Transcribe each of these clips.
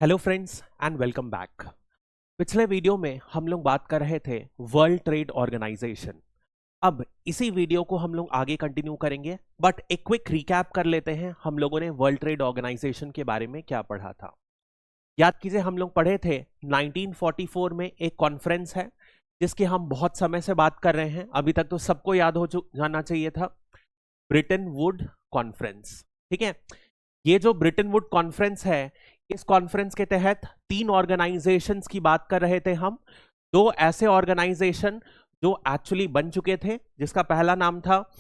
Hello friends and welcome back. पिछले video में हम लोग बात कर रहे थे वर्ल्ड ट्रेड ऑर्गेनाइजेशन। अब इसी वीडियो को हम लोग आगे कंटिन्यू करेंगे, बट एक क्विक रिकैप कर लेते हैं हम लोगों ने वर्ल्ड ट्रेड ऑर्गेनाइजेशन के बारे में क्या पढ़ा था। याद कीजिए, हम लोग पढ़े थे 1944 में एक कॉन्फ्रेंस है जिसकी हम बहुत समय से बात कर रहे हैं। अभी तक तो सबको याद हो जाना चाहिए था, ब्रिटेन वुड कॉन्फ्रेंस। ठीक है, ये जो ब्रिटेन वुड कॉन्फ्रेंस है, इस कॉन्फ्रेंस के तहत तीन ऑर्गेनाइजेशंस की बात कर रहे थे हम। दो ऐसे ऑर्गेनाइजेशन जो एक्चुअली बन चुके थे, जिसका पहला नाम था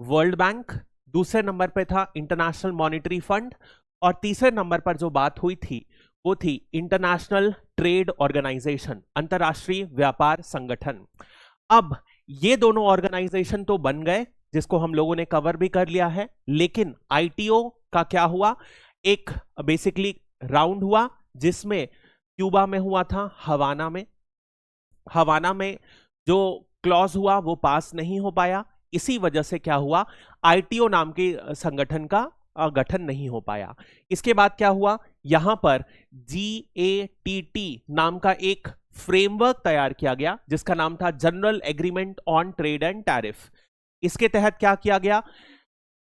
वर्ल्ड बैंक, दूसरे नंबर पे था इंटरनेशनल मॉनेटरी फंड, और तीसरे नंबर पर जो बात हुई थी वो थी इंटरनेशनल ट्रेड ऑर्गेनाइजेशन, अंतरराष्ट्रीय व्यापार संगठन। अब ये दोनों ऑर्गेनाइजेशन तो बन गए, जिसको हम लोगों ने कवर भी कर लिया है, लेकिन आईटीओ का क्या हुआ? एक बेसिकली राउंड हुआ जिसमें क्यूबा में हुआ था, हवाना में जो क्लॉज हुआ वो पास नहीं हो पाया। इसी वजह से क्या हुआ, आईटीओ नाम के संगठन का गठन नहीं हो पाया। इसके बाद क्या हुआ, यहां पर GATT नाम का एक फ्रेमवर्क तैयार किया गया जिसका नाम था general agreement on trade and tariff. इसके तहत क्या किया गया,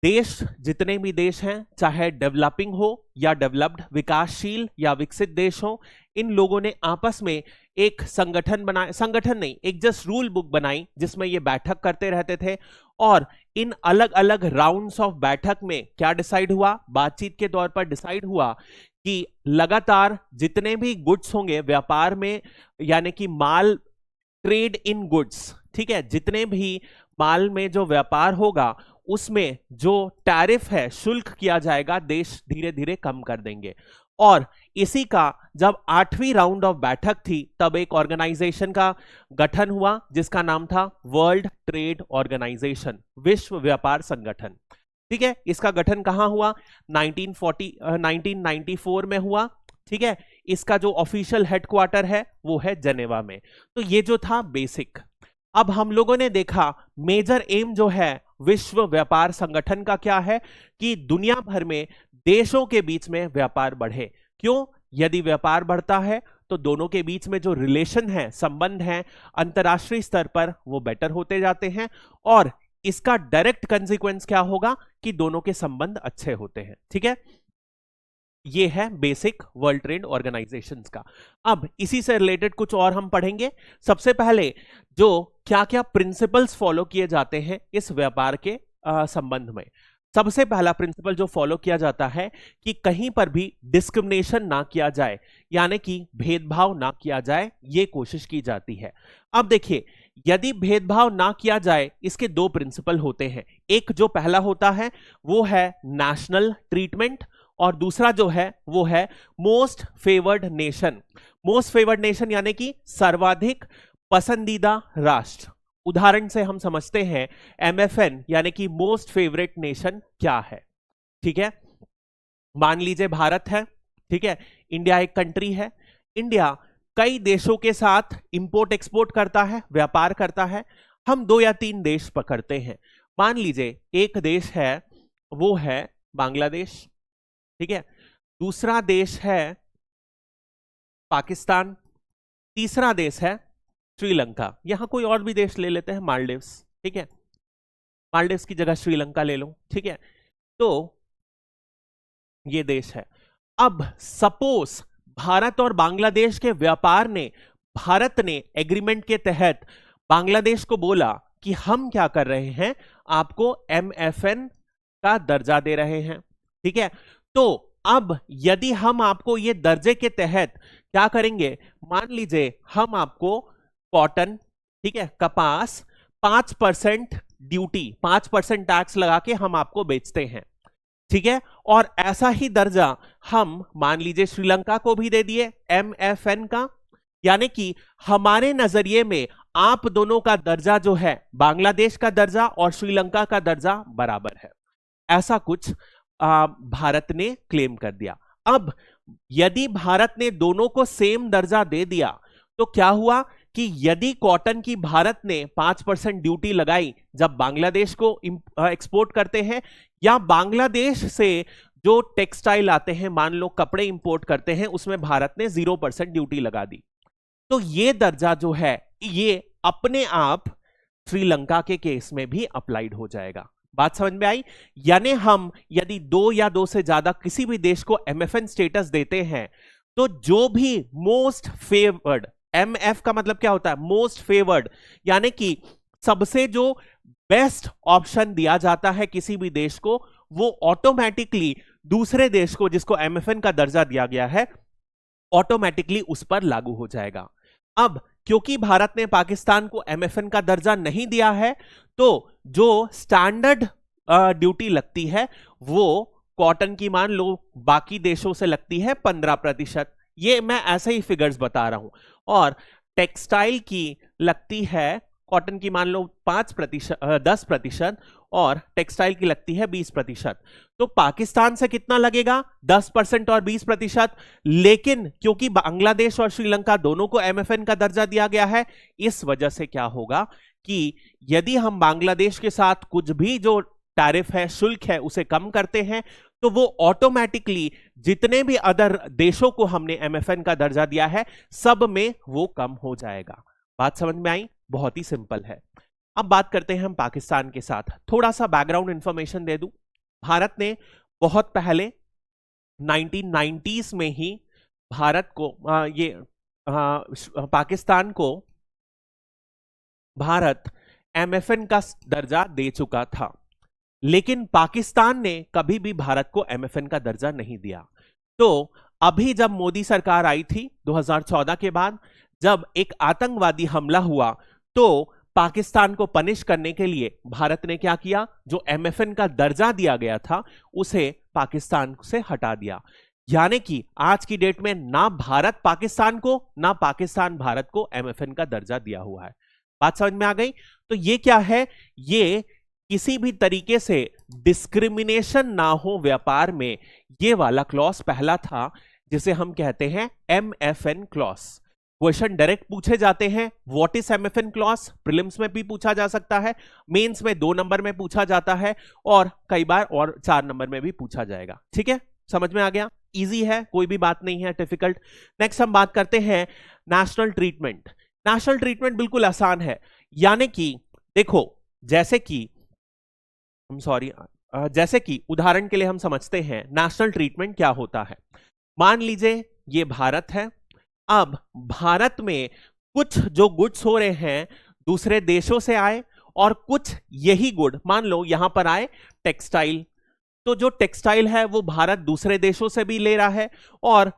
देश, जितने भी देश हैं, चाहे डेवलपिंग हो या डेवलप्ड, विकासशील या विकसित देश हो, इन लोगों ने आपस में एक संगठन बनाया, संगठन नहीं, एक जस्ट रूल बुक बनाई जिसमें ये बैठक करते रहते थे। और इन अलग अलग राउंड्स ऑफ बैठक में क्या डिसाइड हुआ, बातचीत के तौर पर डिसाइड हुआ कि लगातार जितने भी गुड्स होंगे व्यापार में, यानी कि माल, ट्रेड इन गुड्स, ठीक है, जितने भी माल में जो व्यापार होगा उसमें जो टैरिफ है, शुल्क किया जाएगा, देश धीरे धीरे कम कर देंगे। और इसी का जब 8वीं राउंड ऑफ बैठक थी तब एक ऑर्गेनाइजेशन का गठन हुआ जिसका नाम था वर्ल्ड ट्रेड ऑर्गेनाइजेशन, विश्व व्यापार संगठन। ठीक है, इसका गठन कहां हुआ, 1994 में हुआ। ठीक है, इसका जो ऑफिशियल हेडक्वार्टर है वो है जेनेवा में। तो ये जो था बेसिक। अब हम लोगों ने देखा मेजर एम जो है विश्व व्यापार संगठन का क्या है कि दुनिया भर में देशों के बीच में व्यापार बढ़े। क्यों? यदि व्यापार बढ़ता है तो दोनों के बीच में जो रिलेशन है, संबंध है अंतरराष्ट्रीय स्तर पर, वो बेटर होते जाते हैं, और इसका डायरेक्ट कंसीक्वेंस क्या होगा कि दोनों के संबंध अच्छे होते हैं। ठीक है, ये है बेसिक वर्ल्ड ट्रेड ऑर्गेनाइजेशंस का। अब इसी से रिलेटेड कुछ और हम पढ़ेंगे। सबसे पहले जो क्या क्या प्रिंसिपल्स फॉलो किए जाते हैं इस व्यापार के संबंध में। सबसे पहला प्रिंसिपल जो फॉलो किया जाता है कि कहीं पर भी डिस्क्रिमिनेशन ना किया जाए, यानी कि भेदभाव ना किया जाए, ये कोशिश की जाती है। अब देखिए, यदि भेदभाव ना किया जाए, इसके दो प्रिंसिपल होते हैं। एक जो पहला होता है वो है नेशनल ट्रीटमेंट, और दूसरा जो है वो है most favoured nation. Most favoured nation यानी कि सर्वाधिक पसंदीदा राष्ट्र। उदाहरण से हम समझते हैं MFN यानी कि मोस्ट फेवरेट नेशन क्या है। ठीक है, मान लीजिए भारत है, ठीक है, इंडिया एक कंट्री है। इंडिया कई देशों के साथ इंपोर्ट एक्सपोर्ट करता है, व्यापार करता है। हम 2 या 3 देश पकड़ते हैं। मान लीजिए एक देश है वो है बांग्लादेश, ठीक है, दूसरा देश है पाकिस्तान, तीसरा देश है श्रीलंका। यहां कोई और भी देश ले लेते हैं, मालदीव्स। ठीक है, मालदीव्स की जगह श्रीलंका ले लो। ठीक है, तो ये देश है। अब सपोज भारत और बांग्लादेश के व्यापार ने, भारत ने एग्रीमेंट के तहत बांग्लादेश को बोला कि हम क्या कर रहे हैं, आपको MFN का दर्जा दे रहे हैं। ठीक है, तो अब यदि हम आपको ये दर्जे के तहत क्या करेंगे, मान लीजिए हम आपको कॉटन, ठीक है, कपास 5% ड्यूटी, 5% टैक्स लगा के हम आपको बेचते हैं। ठीक है, और ऐसा ही दर्जा हम मान लीजिए श्रीलंका को भी दे दिए MFN का, यानी कि हमारे नजरिए में आप दोनों का दर्जा जो है, बांग्लादेश का दर्जा और श्रीलंका का दर्जा बराबर है। ऐसा कुछ भारत ने क्लेम कर दिया। अब यदि भारत ने दोनों को सेम दर्जा दे दिया तो क्या हुआ कि यदि कॉटन की भारत ने 5% ड्यूटी लगाई जब बांग्लादेश को एक्सपोर्ट करते हैं, या बांग्लादेश से जो टेक्सटाइल आते हैं, मान लो कपड़े इंपोर्ट करते हैं, उसमें भारत ने 0% ड्यूटी लगा दी। तो ये दर्जा जो है ये अपने आप श्रीलंका के केस में भी अप्लाइड हो जाएगा। बात समझ में आई? यानी हम यदि 2 या 2 से ज्यादा किसी भी देश को MFN स्टेटस देते हैं, तो जो भी मोस्ट फेवर्ड, MF का मतलब क्या होता है? मोस्ट फेवर्ड, यानी कि सबसे जो बेस्ट ऑप्शन दिया जाता है किसी भी देश को, वो ऑटोमेटिकली दूसरे देश को जिसको MFN का दर्जा दिया गया है, ऑटोमेटिकली उस पर लागू हो जाएगा। अब क्योंकि भारत ने पाकिस्तान को MFN का दर्जा नहीं दिया है, तो जो स्टैंडर्ड ड्यूटी लगती है वो कॉटन की मान लो बाकी देशों से लगती है 15%। ये मैं ऐसे ही फिगर्स बता रहा हूं। और टेक्सटाइल की लगती है, कॉटन की मान लो 10% और टेक्सटाइल की लगती है 20%। तो पाकिस्तान से कितना लगेगा? 10% और 20%। लेकिन क्योंकि बांग्लादेश और श्रीलंका दोनों को MFN का दर्जा दिया गया है, इस वजह से क्या होगा कि यदि हम बांग्लादेश के साथ कुछ भी जो टैरिफ है, शुल्क है, उसे कम करते हैं, तो वो ऑटोमेटिकली जितने भी अदर देशों को हमने MFN का दर्जा दिया है, सब में वो कम हो जाएगा। बात समझ में आई? बहुत ही सिंपल है। अब बात करते हैं हम पाकिस्तान के साथ। थोड़ा सा बैकग्राउंड इंफॉर्मेशन दे दूं। भारत ने बहुत पहले 1990s में ही भारत को पाकिस्तान को भारत MFN का दर्जा दे चुका था, लेकिन पाकिस्तान ने कभी भी भारत को MFN का दर्जा नहीं दिया। तो अभी जब मोदी सरकार आई थी 2014 के बाद, जब एक आतंकवादी हमला हुआ, तो पाकिस्तान को पनिश करने के लिए भारत ने क्या किया? जो MFN का दर्जा दिया गया था उसे पाकिस्तान से हटा दिया। यानी कि आज की डेट में ना भारत पाकिस्तान को, ना पाकिस्तान भारत को MFN का दर्जा दिया हुआ है। बात समझ में आ गई? तो ये क्या है? ये किसी भी तरीके से डिस्क्रिमिनेशन ना हो व्यापार में, ये वाला क्लॉज पहला था, जिसे हम कहते हैं MFN क्लॉज। क्वेश्चन डायरेक्ट पूछे जाते हैं, what is MFN clause? Prelims में भी पूछा जा सकता है, मेंस में 2 नंबर में पूछा जाता है, और कई बार और 4 नंबर में भी पूछा जाएगा। ठीक है, समझ में आ गया? इजी है, कोई भी बात नहीं है डिफिकल्ट। नेक्स्ट हम बात करते हैं नेशनल ट्रीटमेंट। नेशनल ट्रीटमेंट बिल्कुल आसान है। यानी कि देखो, जैसे कि उदाहरण के लिए हम समझते हैं नेशनल ट्रीटमेंट क्या होता है। मान लीजिए ये भारत है। अब भारत में कुछ जो गुड्स हो रहे हैं दूसरे देशों से आए, और कुछ यही गुड मान लो यहां पर आए टेक्सटाइल। तो जो टेक्सटाइल है वो भारत दूसरे देशों से भी ले रहा है, और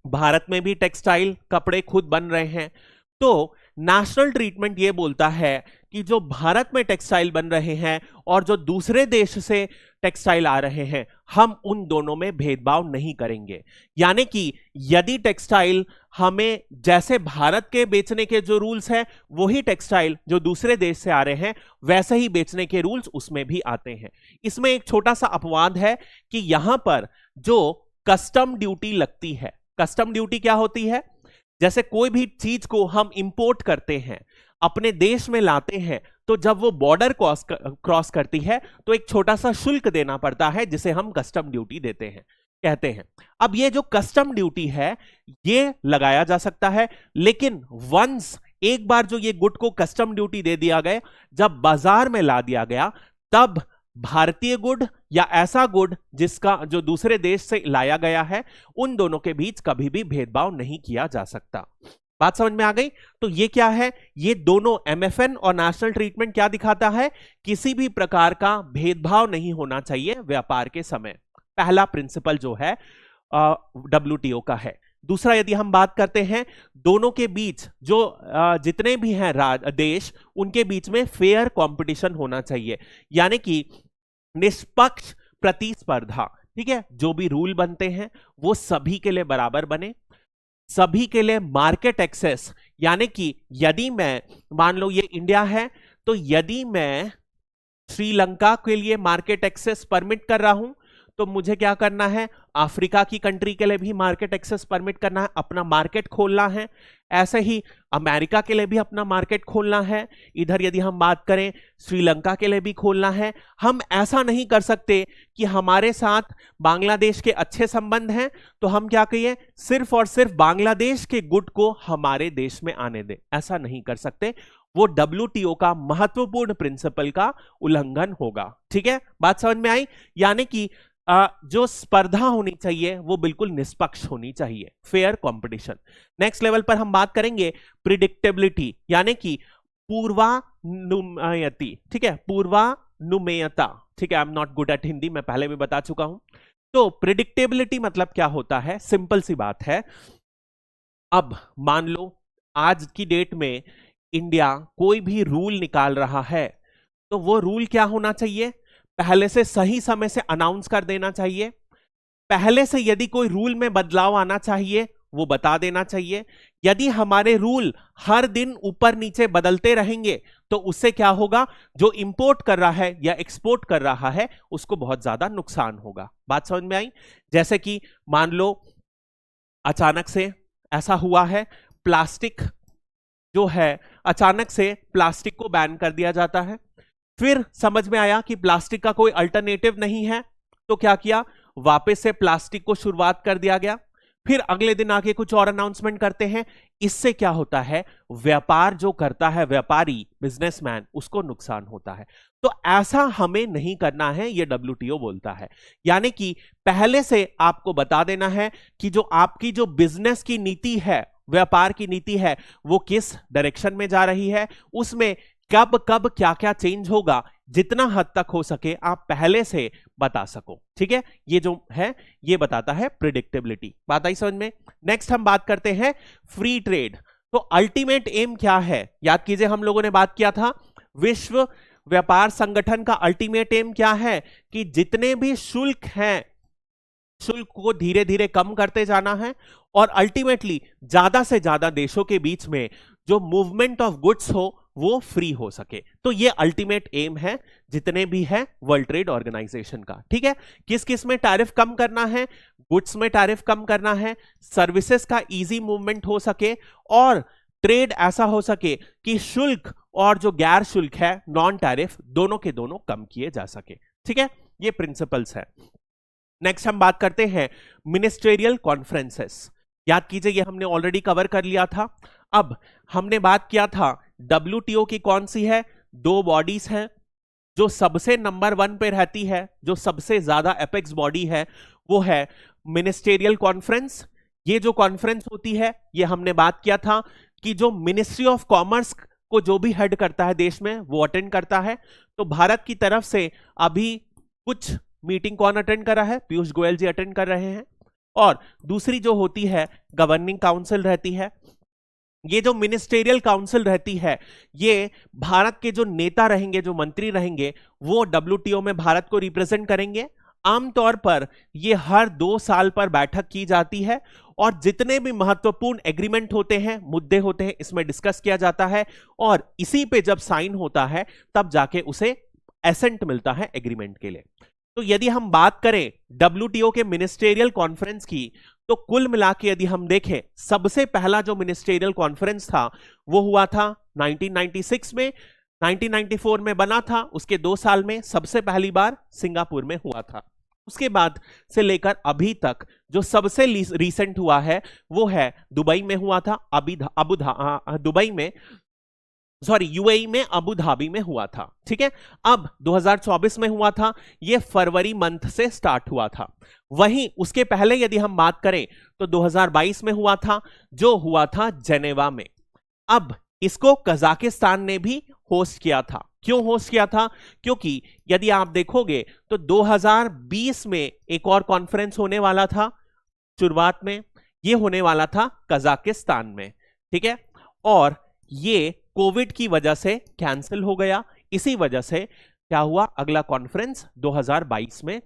भारत में भी टेक्सटाइल कपड़े खुद बन रहे हैं। तो नेशनल ट्रीटमेंट ये बोलता है कि जो भारत में टेक्सटाइल बन रहे हैं और जो दूसरे देश से टेक्सटाइल आ रहे हैं, हम उन दोनों में भेदभाव नहीं करेंगे। यानी कि यदि टेक्सटाइल हमें जैसे भारत के बेचने के जो रूल्स हैं, वही टेक्सटाइल जो दूसरे देश से आ रहे हैं वैसे ही बेचने के रूल्स उसमें भी आते हैं। इसमें एक छोटा सा अपवाद है कि यहां पर जो कस्टम ड्यूटी लगती है, कस्टम ड्यूटी क्या होती है? जैसे कोई भी चीज को हम इंपोर्ट करते हैं, अपने देश में लाते हैं, तो जब वो बॉर्डर क्रॉस करती है तो एक छोटा सा शुल्क देना पड़ता है, जिसे हम कस्टम ड्यूटी देते हैं, कहते हैं। अब ये जो कस्टम ड्यूटी है ये लगाया जा सकता है, लेकिन वंस एक बार जो ये गुड को कस्टम ड्यूटी दे दिया गया, जब बाजार में ला दिया गया, तब भारतीय गुड या ऐसा गुड जिसका जो दूसरे देश से लाया गया है, उन दोनों के बीच कभी भी भेदभाव नहीं किया जा सकता। बात समझ में आ गई? तो ये क्या है? ये दोनों MFN और नेशनल ट्रीटमेंट क्या दिखाता है? किसी भी प्रकार का भेदभाव नहीं होना चाहिए व्यापार के समय। पहला प्रिंसिपल जो है WTO का है। दूसरा, यदि हम बात करते हैं दोनों के बीच जो जितने भी हैं देश, उनके बीच में फेयर कंपटीशन होना चाहिए, यानी कि निष्पक्ष प्रतिस्पर्धा। ठीक है, जो भी रूल बनते हैं वो सभी के लिए बराबर बने, सभी के लिए मार्केट एक्सेस। यानी कि यदि मैं मान लो ये इंडिया है, तो यदि मैं श्रीलंका के लिए मार्केट एक्सेस परमिट कर रहा हूं, तो मुझे क्या करना है, अफ्रीका की कंट्री के लिए भी मार्केट एक्सेस परमिट करना है, अपना मार्केट खोलना है। ऐसे ही अमेरिका के लिए भी अपना मार्केट खोलना है। इधर यदि हम बात करें श्रीलंका के लिए भी खोलना है। हम ऐसा नहीं कर सकते कि हमारे साथ बांग्लादेश के अच्छे संबंध हैं तो हम क्या कहिए, सिर्फ और सिर्फ बांग्लादेश के गुड को हमारे देश में आने दें, ऐसा नहीं कर सकते। वो WTO का महत्वपूर्ण प्रिंसिपल का उल्लंघन होगा। ठीक है, बात समझ में आई? यानी कि जो स्पर्धा होनी चाहिए वो बिल्कुल निष्पक्ष होनी चाहिए, फेयर कंपटीशन। नेक्स्ट लेवल पर हम बात करेंगे प्रिडिक्टेबिलिटी, यानी कि पूर्वानुमेयती। ठीक है, पूर्वानुमेयता। ठीक है, I am not good at Hindi, मैं पहले भी बता चुका हूं। तो प्रिडिक्टेबिलिटी मतलब क्या होता है, सिंपल सी बात है। अब मान लो आज की डेट में इंडिया कोई भी रूल निकाल रहा है तो वो रूल क्या होना चाहिए, पहले से सही समय से अनाउंस कर देना चाहिए। पहले से यदि कोई रूल में बदलाव आना चाहिए वो बता देना चाहिए। यदि हमारे रूल हर दिन ऊपर नीचे बदलते रहेंगे तो उससे क्या होगा, जो इंपोर्ट कर रहा है या एक्सपोर्ट कर रहा है उसको बहुत ज्यादा नुकसान होगा। बात समझ में आई? जैसे कि मान लो अचानक से ऐसा हुआ है, प्लास्टिक जो है अचानक से प्लास्टिक को बैन कर दिया जाता है। फिर समझ में आया कि प्लास्टिक का कोई अल्टरनेटिव नहीं है तो क्या किया, वापस से प्लास्टिक को शुरुआत कर दिया गया। फिर अगले दिन आके कुछ और अनाउंसमेंट करते हैं। इससे क्या होता है, व्यापार जो करता है व्यापारी बिजनेसमैन उसको नुकसान होता है। तो ऐसा हमें नहीं करना है, ये WTO बोलता है। यानी कि पहले से आपको बता देना है कि जो आपकी जो बिजनेस की नीति है, व्यापार की नीति है, वो किस डायरेक्शन में जा रही है, उसमें कब कब क्या क्या चेंज होगा, जितना हद तक हो सके आप पहले से बता सको। ठीक है, ये जो है ये बताता है प्रिडिक्टेबिलिटी। बात आई समझ में? नेक्स्ट हम बात करते हैं फ्री ट्रेड। तो अल्टीमेट एम क्या है, याद कीजिए हम लोगों ने बात किया था विश्व व्यापार संगठन का अल्टीमेट एम क्या है कि जितने भी शुल्क हैं, शुल्क को धीरे धीरे कम करते जाना है और अल्टीमेटली ज्यादा से ज्यादा देशों के बीच में जो मूवमेंट ऑफ गुड्स हो वो फ्री हो सके। तो ये अल्टीमेट एम है जितने भी है वर्ल्ड ट्रेड ऑर्गेनाइजेशन का। ठीक है, किस किस में टैरिफ कम करना है, गुड्स में टैरिफ कम करना है, सर्विसेज का इजी मूवमेंट हो सके और ट्रेड ऐसा हो सके कि शुल्क और जो गैर शुल्क है नॉन टैरिफ दोनों के दोनों कम किए जा सके। ठीक है, ये प्रिंसिपल्स है। नेक्स्ट हम बात करते हैं मिनिस्ट्रियल कॉन्फ्रेंसेस। याद कीजिए ये हमने ऑलरेडी कवर कर लिया था। अब हमने बात किया था WTO की कौन सी है, दो बॉडीज हैं जो सबसे नंबर 1 पे रहती है, जो सबसे ज्यादा एपेक्स बॉडी है वो है मिनिस्टेरियल कॉन्फ्रेंस। ये जो कॉन्फ्रेंस होती है ये हमने बात किया था कि जो मिनिस्ट्री ऑफ कॉमर्स को जो भी हेड करता है देश में वो अटेंड करता है। तो भारत की तरफ से अभी कुछ मीटिंग कौन अटेंड कर रहा है, पीयूष गोयल जी अटेंड कर रहे हैं। और दूसरी जो होती है गवर्निंग काउंसिल रहती है। ये जो मिनिस्टेरियल काउंसिल रहती है ये भारत के जो नेता रहेंगे, जो मंत्री रहेंगे वो WTO में भारत को रिप्रेजेंट करेंगे। आमतौर पर ये हर 2 साल पर बैठक की जाती है और जितने भी महत्वपूर्ण एग्रीमेंट होते हैं, मुद्दे होते हैं, इसमें डिस्कस किया जाता है और इसी पे जब साइन होता है तब जाके उसे एसेंट मिलता है एग्रीमेंट के लिए। तो यदि हम बात करें WTO के मिनिस्टेरियल कॉन्फ्रेंस की तो कुल मिला के यदि हम देखें सबसे पहला जो मिनिस्टेरियल कॉन्फ्रेंस था वो हुआ था 1996 में, 1994 में बना था, उसके 2 साल में सबसे पहली बार सिंगापुर में हुआ था। उसके बाद से लेकर अभी तक जो सबसे रीसेंट हुआ है वो है दुबई में हुआ था, UAE में अबू धाबी में हुआ था। ठीक है, अब 2024 में हुआ था, ये फरवरी मंथ से स्टार्ट हुआ था। वहीं उसके पहले यदि हम बात करें तो 2022 में हुआ था, जो हुआ था जेनेवा में। अब इसको कजाकिस्तान ने भी होस्ट किया था। क्यों होस्ट किया था? क्योंकि यदि आप देखोगे तो 2020 में एक और कॉन्फ्रेंस होने वाला था, शुरुआत में ये होने वाला था कजाकिस्तान में। ठीक है, और ये कोविड की वजह से कैंसिल हो गया। इसी वजह से क्या हुआ, अगला कॉन्फ्रेंस 2022 में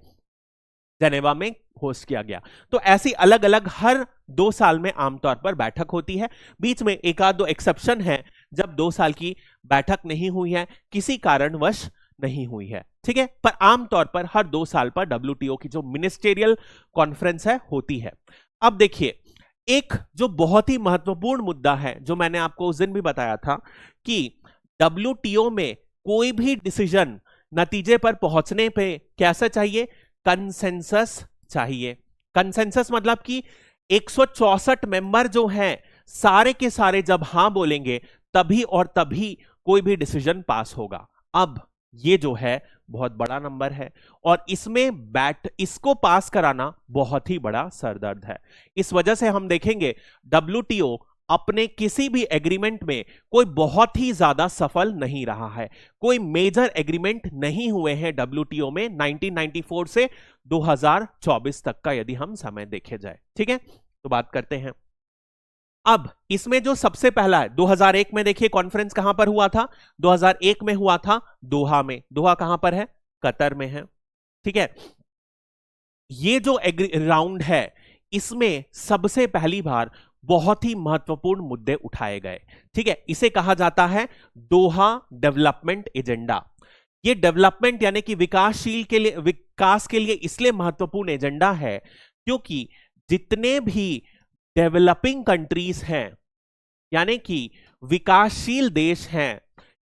जेनेवा में होस्ट किया गया। तो ऐसी अलग अलग हर 2 साल में आमतौर पर बैठक होती है। बीच में एक आध 2 एक्सेप्शन है जब 2 साल की बैठक नहीं हुई है, किसी कारणवश नहीं हुई है, ठीक है। पर आमतौर पर हर 2 साल पर WTO की जो मिनिस्टेरियल कॉन्फ्रेंस है होती है। अब देखिए, एक जो बहुत ही महत्वपूर्ण मुद्दा है, जो मैंने आपको उस दिन भी बताया था कि WTO में कोई भी डिसीजन नतीजे पर पहुंचने पे कैसा चाहिए, कंसेंसस चाहिए। कंसेंसस मतलब कि 164 मेंबर जो हैं सारे के सारे जब हां बोलेंगे तभी और तभी कोई भी डिसीजन पास होगा। अब ये जो है बहुत बड़ा नंबर है और इसमें इसको पास कराना बहुत ही बड़ा सरदर्द है। इस वजह से हम देखेंगे WTO अपने किसी भी एग्रीमेंट में कोई बहुत ही ज्यादा सफल नहीं रहा है। कोई मेजर एग्रीमेंट नहीं हुए हैं WTO में 1994 से 2024 तक का, यदि हम समय देखे जाए, ठीक है। तो बात करते हैं अब इसमें जो सबसे पहला है 2001 में। देखिए कॉन्फ्रेंस कहां पर हुआ था, 2001 में हुआ था दोहा में। दोहा कहां पर है, कतर में है, ठीक है। ये जो राउंड है इसमें सबसे पहली बार बहुत ही महत्वपूर्ण मुद्दे उठाए गए, ठीक है। इसे कहा जाता है दोहा डेवलपमेंट एजेंडा। ये डेवलपमेंट यानी कि विकास के लिए इसलिए महत्वपूर्ण एजेंडा है क्योंकि जितने भी डेवलपिंग कंट्रीज हैं, यानी कि विकासशील देश हैं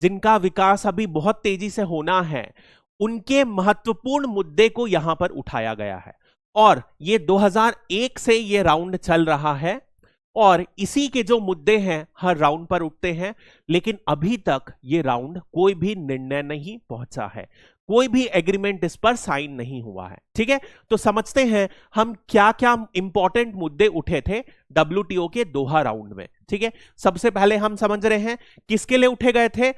जिनका विकास अभी बहुत तेजी से होना है, उनके महत्वपूर्ण मुद्दे को यहां पर उठाया गया है। और ये 2001 से ये राउंड चल रहा है और इसी के जो मुद्दे हैं हर राउंड पर उठते हैं, लेकिन अभी तक ये राउंड कोई भी निर्णय नहीं पहुंचा है, कोई भी एग्रीमेंट इस पर साइन नहीं हुआ है, ठीक है। तो समझते हैं हम क्या क्या इंपॉर्टेंट मुद्दे उठे थे WTO के दोहा राउंड में, ठीक है। सबसे पहले हम समझ रहे हैं किसके लिए उठे गए थे,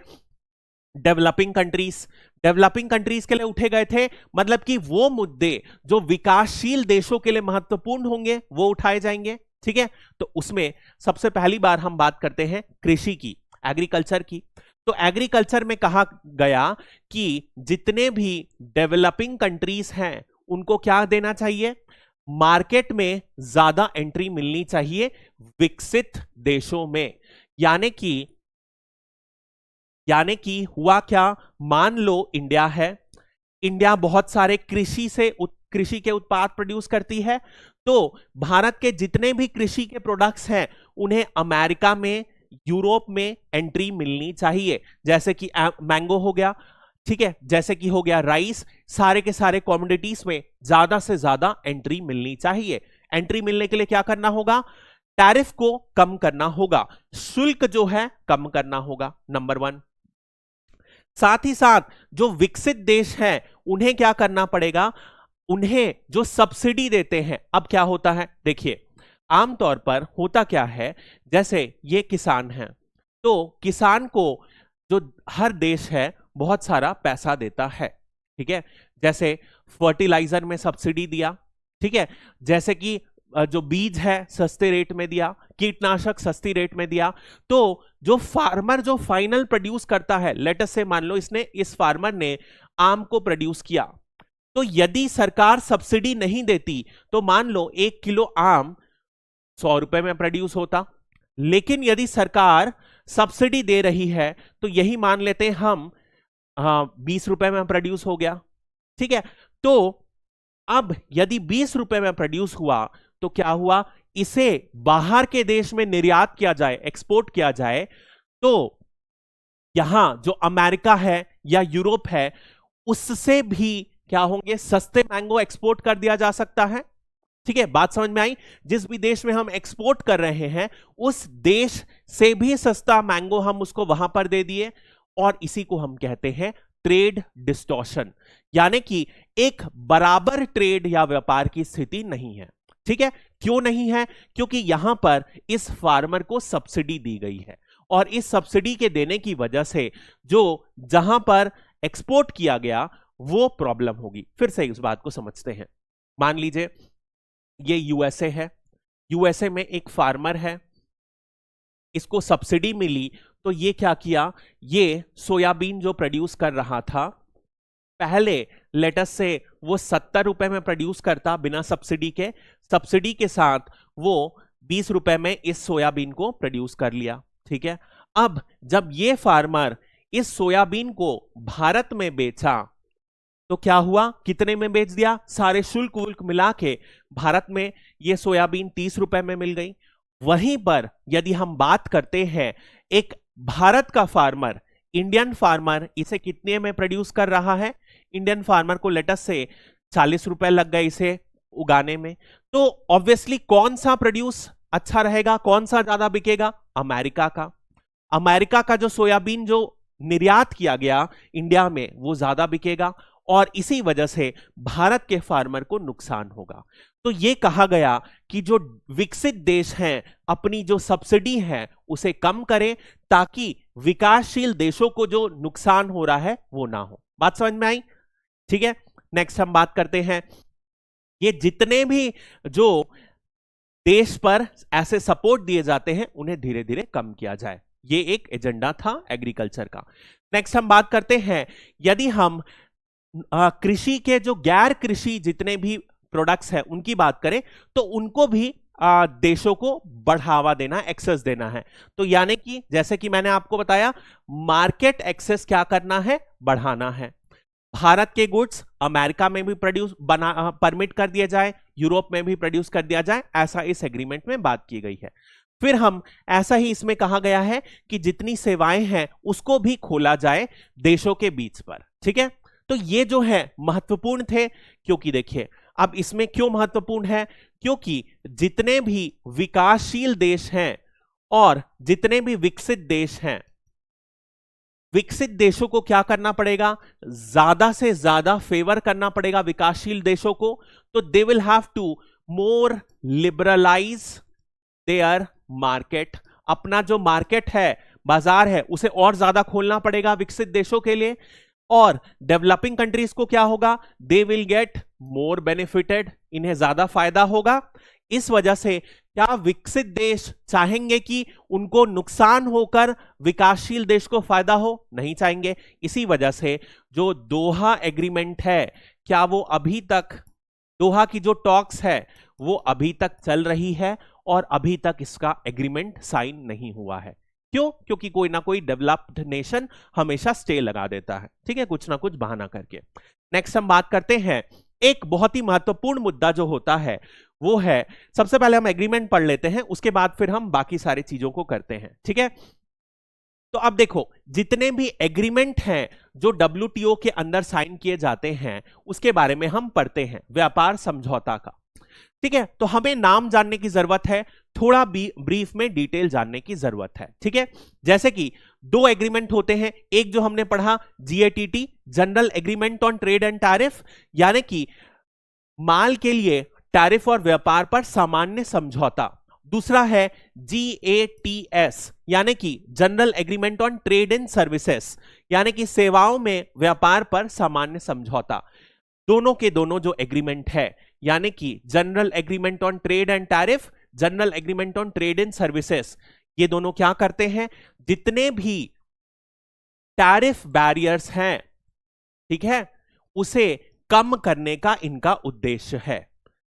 डेवलपिंग कंट्रीज। डेवलपिंग कंट्रीज के लिए उठे गए थे, मतलब कि वो मुद्दे जो विकासशील देशों के लिए महत्वपूर्ण होंगे वो उठाए जाएंगे, ठीक है। तो उसमें सबसे पहली बार हम बात करते हैं कृषि की, एग्रीकल्चर की। तो एग्रीकल्चर में कहा गया कि जितने भी डेवलपिंग कंट्रीज हैं उनको क्या देना चाहिए, मार्केट में ज्यादा एंट्री मिलनी चाहिए विकसित देशों में। यानी कि हुआ क्या, मान लो इंडिया है, इंडिया बहुत सारे कृषि के उत्पाद प्रोड्यूस करती है, तो भारत के जितने भी कृषि के प्रोडक्ट्स हैं उन्हें अमेरिका में, यूरोप में एंट्री मिलनी चाहिए। जैसे कि मैंगो हो गया, ठीक है, जैसे कि हो गया राइस, सारे के सारे कमोडिटीज में ज्यादा से ज्यादा एंट्री मिलनी चाहिए। एंट्री मिलने के लिए क्या करना होगा, टैरिफ को कम करना होगा, शुल्क जो है कम करना होगा, नंबर 1। साथ ही साथ जो विकसित देश हैं उन्हें क्या करना पड़ेगा, उन्हें जो सब्सिडी देते हैं। अब क्या होता है, देखिए आमतौर पर होता क्या है, जैसे ये किसान हैं, तो किसान को जो हर देश है बहुत सारा पैसा देता है, ठीक है। जैसे फर्टिलाइजर में सब्सिडी दिया, ठीक है, जैसे कि जो बीज है सस्ते रेट में दिया, कीटनाशक सस्ती रेट में दिया। तो जो फार्मर जो फाइनल प्रोड्यूस करता है, लेट अस से मान लो इस फार्मर ने आम को प्रोड्यूस किया, तो यदि सरकार सब्सिडी नहीं देती तो मान लो 1 किलो आम 100 रुपए में प्रोड्यूस होता, लेकिन यदि सरकार सब्सिडी दे रही है तो यही मान लेते हैं हम 20 रुपए में प्रोड्यूस हो गया, ठीक है। तो अब यदि 20 रुपए में प्रोड्यूस हुआ तो क्या हुआ, इसे बाहर के देश में निर्यात किया जाए, एक्सपोर्ट किया जाए, तो यहां जो अमेरिका है या यूरोप है उससे भी क्या होंगे, सस्ते मैंगो एक्सपोर्ट कर दिया जा सकता है, ठीक है। बात समझ में आई, जिस भी देश में हम एक्सपोर्ट कर रहे हैं उस देश से भी सस्ता मैंगो हम उसको वहां पर दे दिए, और इसी को हम कहते हैं ट्रेड डिस्टॉर्शन, यानी कि एक बराबर ट्रेड या व्यापार की स्थिति नहीं है, ठीक है। क्यों नहीं है, क्योंकि यहां पर इस फार्मर को सब्सिडी दी गई है, और इस सब्सिडी के देने की वजह से जो जहां पर एक्सपोर्ट किया गया वो प्रॉब्लम होगी। फिर से इस बात को समझते हैं, मान लीजिए ये यूएसए है, यूएसए में एक फार्मर है, इसको सब्सिडी मिली, तो ये क्या किया, ये सोयाबीन जो प्रोड्यूस कर रहा था, पहले लेटस से वो 70 रुपए में प्रोड्यूस करता बिना सब्सिडी के, सब्सिडी के साथ वो 20 रुपए में इस सोयाबीन को प्रोड्यूस कर लिया, ठीक है। अब जब ये फार्मर इस सोयाबीन को भारत में बेचा तो क्या हुआ, कितने में बेच दिया, सारे शुल्क वुल्क मिला के भारत में ये सोयाबीन 30 रुपए में मिल गई। वहीं पर यदि हम बात करते हैं एक भारत का फार्मर, इंडियन फार्मर इसे कितने में प्रोड्यूस कर रहा है, इंडियन फार्मर को लेटस से 40 रुपए लग गए इसे उगाने में, तो ऑब्वियसली कौन सा प्रोड्यूस अच्छा रहेगा, कौन सा ज्यादा बिकेगा, अमेरिका का। अमेरिका का जो सोयाबीन जो निर्यात किया गया इंडिया में वो ज्यादा बिकेगा और इसी वजह से भारत के फार्मर को नुकसान होगा। तो ये कहा गया कि जो विकसित देश हैं अपनी जो सब्सिडी है उसे कम करें ताकि विकासशील देशों को जो नुकसान हो रहा है वो ना हो। बात समझ में आई? ठीक है, नेक्स्ट हम बात करते हैं, ये जितने भी जो देश पर ऐसे सपोर्ट दिए जाते हैं उन्हें धीरे धीरे कम किया जाए। ये एक एजेंडा था एग्रीकल्चर का। नेक्स्ट हम बात करते हैं, यदि हम कृषि के जो गैर कृषि जितने भी प्रोडक्ट्स हैं उनकी बात करें तो उनको भी देशों को बढ़ावा देना, एक्सेस देना है। तो यानी कि जैसे कि मैंने आपको बताया मार्केट एक्सेस क्या करना है, बढ़ाना है। भारत के गुड्स अमेरिका में भी प्रोड्यूस परमिट कर दिया जाए, यूरोप में भी प्रोड्यूस कर दिया जाए, ऐसा इस एग्रीमेंट में बात की गई है। फिर हम ऐसा ही इसमें कहा गया है कि जितनी सेवाएं हैं उसको भी खोला जाए देशों के बीच पर। ठीक है, तो ये जो है महत्वपूर्ण थे, क्योंकि देखिए अब इसमें क्यों महत्वपूर्ण है, क्योंकि जितने भी विकासशील देश हैं और जितने भी विकसित देश हैं, विकसित देशों को क्या करना पड़ेगा, ज्यादा से ज्यादा फेवर करना पड़ेगा विकासशील देशों को। तो they will have to more liberalize their market, अपना जो मार्केट है, बाजार है, उसे और ज्यादा खोलना पड़ेगा विकसित देशों के लिए। और डेवलपिंग कंट्रीज को क्या होगा, they will get more benefited, इन्हें ज्यादा फायदा होगा। इस वजह से क्या विकसित देश चाहेंगे कि उनको नुकसान होकर विकासशील देश को फायदा हो? नहीं चाहेंगे। इसी वजह से जो दोहा एग्रीमेंट है, क्या वो अभी तक, दोहा की जो टॉक्स है वो अभी तक चल रही है और अभी तक इसका एग्रीमेंट साइन नहीं हुआ है। क्यों? क्योंकि कोई ना कोई डेवलप्ड नेशन हमेशा स्टे लगा देता है, ठीक है, कुछ ना कुछ बहाना करके। नेक्स्ट हम बात करते हैं, एक बहुत ही महत्वपूर्ण मुद्दा जो होता है वो है, सबसे पहले हम एग्रीमेंट पढ़ लेते हैं, उसके बाद फिर हम बाकी सारी चीजों को करते हैं। ठीक है, तो अब देखो जितने भी एग्रीमेंट हैं जो WTO के अंदर साइन किए जाते हैं उसके बारे में हम पढ़ते हैं, व्यापार समझौता का। ठीक है, तो हमें नाम जानने की जरूरत है, थोड़ा ब्रीफ में डिटेल जानने की जरूरत है। ठीक है, जैसे कि दो एग्रीमेंट होते हैं, एक जो हमने पढ़ा GATT, general agreement on trade and tariff, यानी कि माल के लिए टैरिफ और व्यापार पर सामान्य समझौता। दूसरा है GATS, यानी कि general agreement on trade and services, यानी कि सेवाओं में व्यापार पर सामान्य समझौता। दोनों के दोनों जो एग्रीमेंट है, यानी कि general agreement on trade and tariff, general agreement on trade and services, ये दोनों क्या करते हैं, जितने भी टैरिफ बैरियर्स हैं, ठीक है, उसे कम करने का इनका उद्देश्य है।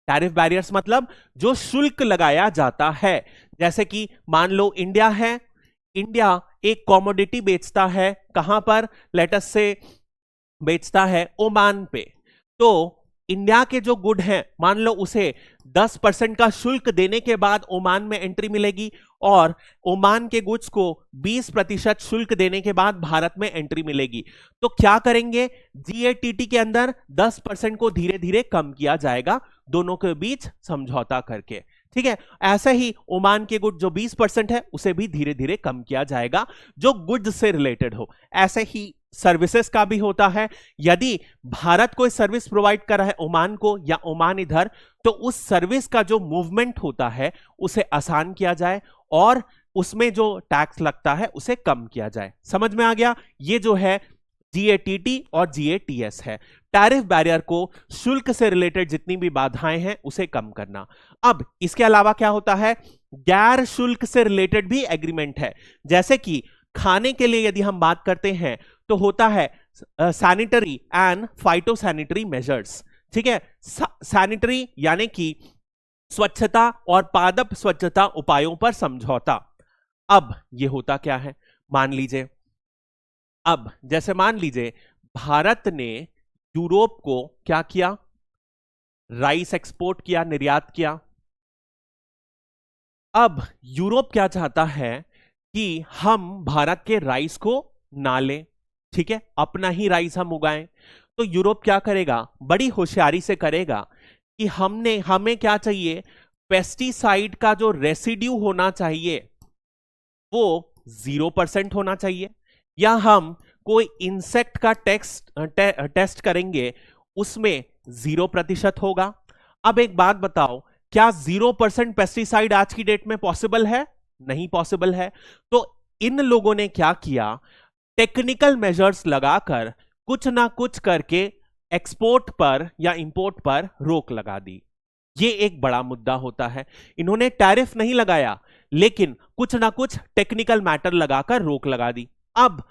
टैरिफ बैरियर्स मतलब जो शुल्क लगाया जाता है, जैसे कि मान लो इंडिया है, इंडिया एक कॉमोडिटी बेचता है, कहां पर, लेट अस से बेचता है ओमान पे, तो इंडिया के जो गुड हैं मान लो उसे 10% का शुल्क देने के बाद ओमान में एंट्री मिलेगी और ओमान के गुड्स को 20% शुल्क देने के बाद भारत में एंट्री मिलेगी। तो क्या करेंगे, GATT के अंदर 10% को धीरे धीरे कम किया जाएगा दोनों के बीच समझौता करके। ठीक है, ऐसे ही ओमान के गुड जो 20% है उसे भी धीरे धीरे कम किया जाएगा जो गुड से रिलेटेड हो। ऐसे ही सर्विसेज का भी होता है, यदि भारत कोई सर्विस प्रोवाइड कर रहा है ओमान को या ओमान इधर, तो उस सर्विस का जो मूवमेंट होता है उसे आसान किया जाए और उसमें जो टैक्स लगता है उसे कम किया जाए। समझ में आ गया? ये जो है GATT और GATS है, टैरिफ बैरियर को, शुल्क से रिलेटेड जितनी भी बाधाएं हैं उसे कम करना। अब इसके अलावा क्या होता है, गैर शुल्क से रिलेटेड भी एग्रीमेंट है, जैसे कि खाने के लिए यदि हम बात करते हैं तो होता है सैनिटरी एंड फाइटोसैनिटरी मेजर्स। ठीक है, सैनिटरी यानी कि स्वच्छता और पादप स्वच्छता उपायों पर समझौता। अब ये होता क्या है, मान लीजिए अब जैसे मान लीजिए भारत ने यूरोप को क्या किया, राइस एक्सपोर्ट किया, निर्यात किया। अब यूरोप क्या चाहता है कि हम भारत के राइस को ना लें, ठीक है, अपना ही राइस हम उगाएं। तो यूरोप क्या करेगा, बड़ी होशियारी से करेगा कि हमें क्या चाहिए, पेस्टिसाइड का जो रेसिड्यू होना चाहिए वो 0% होना चाहिए, या हम कोई इंसेक्ट का टेस्ट करेंगे उसमें 0% होगा। अब एक बात बताओ, क्या 0% पेस्टिसाइड आज की डेट में पॉसिबल है? नहीं पॉसिबल है। तो इन लोगों ने क्या किया, टेक्निकल मेजर्स लगाकर कुछ ना कुछ करके एक्सपोर्ट पर या इंपोर्ट पर रोक लगा दी। ये एक बड़ा मुद्दा होता है। इन्होंने टैरिफ नहीं लगाया, लेकिन कुछ ना कुछ टेक्निकल मैटर लगाकर रोक लगा दी। अब